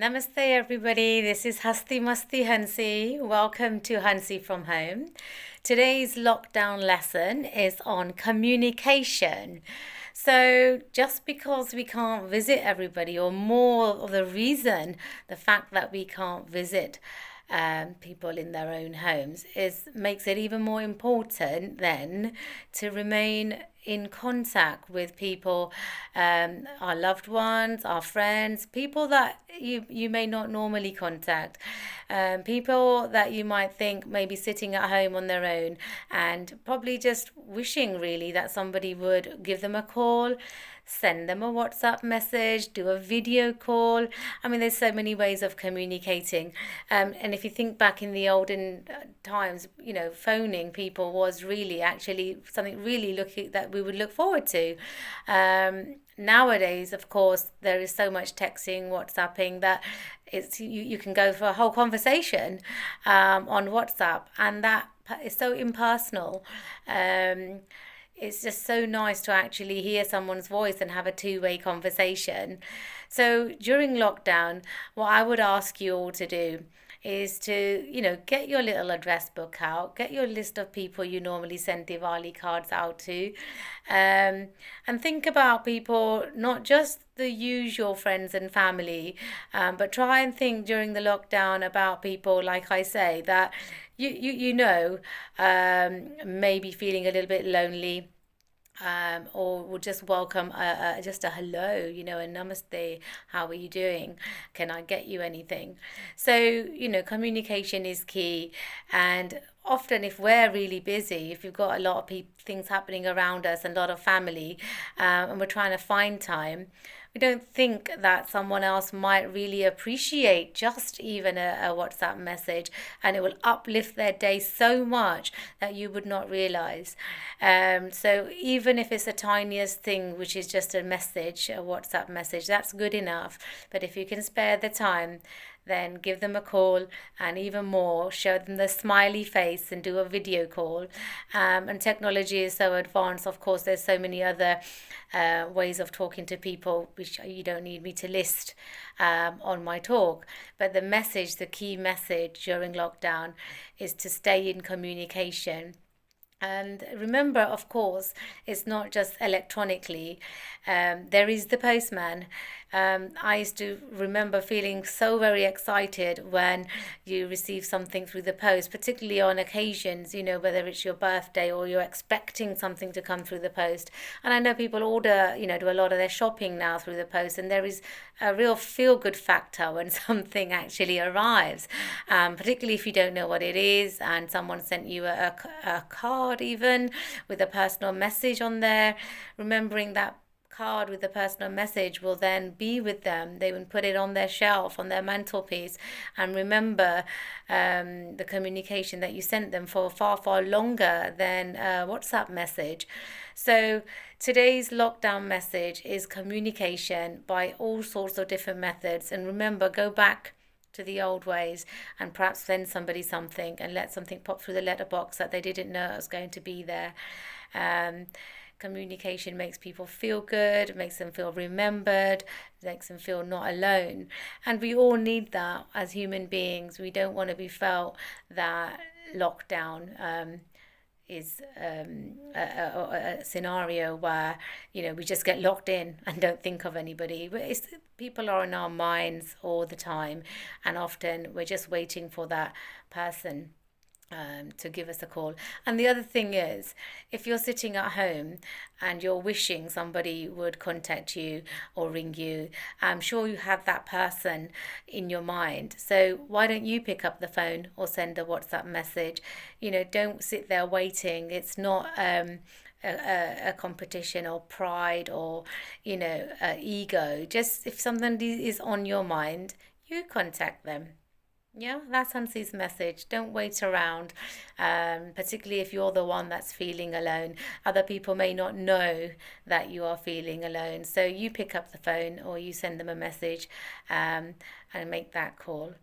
Namaste, everybody. This is Hasti Masti Hansi. Welcome to Hansi from Home. Today's lockdown lesson is on communication. So, just because we can't visit everybody, or more of the reason, the fact that we can't visit people in their own homes is makes it even more important then to remain in contact with people, our loved ones, our friends, people that you may not normally contact, people that you might think may be sitting at home on their own and probably just wishing really that somebody would give them a call, send them a WhatsApp message, do a video call. I mean, there's so many ways of communicating. And if you think back in the olden times, phoning people was really actually something really looking that we would look forward to. Nowadays, of course, there is so much texting, WhatsApping that you can go for a whole conversation on WhatsApp, and that is so impersonal. It's just so nice to actually hear someone's voice and have a two-way conversation. So during lockdown, what I would ask you all to do is to, get your little address book out, get your list of people you normally send Diwali cards out to, and think about people, not just the usual friends and family, but try and think during the lockdown about people, like I say, that maybe feeling a little bit lonely, or will just welcome just a hello, a namaste, how are you doing? Can I get you anything? So, communication is key. And often, if we're really busy, if you've got a lot of things happening around us and a lot of family, and we're trying to find time, we don't think that someone else might really appreciate just even a WhatsApp message, and it will uplift their day so much that you would not realize. So even if it's the tiniest thing, which is just a message, a WhatsApp message, that's good enough. But if you can spare the time, then give them a call, and even more, show them the smiley face and do a video call. And technology is so advanced, of course, there's so many other ways of talking to people, which you don't need me to list on my talk. But the key message during lockdown is to stay in communication. And remember, of course, it's not just electronically. There is the postman. I used to remember feeling so very excited when you receive something through the post, particularly on occasions, whether it's your birthday or you're expecting something to come through the post. And I know people order, do a lot of their shopping now through the post, and there is a real feel good factor when something actually arrives, particularly if you don't know what it is and someone sent you a card, even with a personal message on there. Remembering that card with the personal message will then be with them. They will put it on their shelf, on their mantelpiece, and remember the communication that you sent them for far, far longer than a WhatsApp message. So today's lockdown message is communication by all sorts of different methods. And remember, go back to the old ways and perhaps send somebody something and let something pop through the letterbox that they didn't know it was going to be there. Communication makes people feel good, makes them feel remembered, makes them feel not alone. And we all need that as human beings. We don't want to be felt that lockdown is a scenario where we just get locked in and don't think of anybody. But people are in our minds all the time, and often we're just waiting for that person to give us a call. And the other thing is, if you're sitting at home and you're wishing somebody would contact you or ring you, I'm sure you have that person in your mind. So why don't you pick up the phone or send a WhatsApp message? Don't sit there waiting. It's not a competition or pride or ego. Just if somebody is on your mind, you contact them. Yeah, that's Hansi's message. Don't wait around, particularly if you're the one that's feeling alone. Other people may not know that you are feeling alone. So you pick up the phone or you send them a message, and make that call.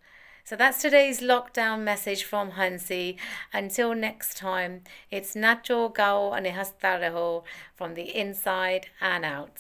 So that's today's lockdown message from Hansi. Until next time, it's Nacho Gao and Hasta Reho from the inside and out.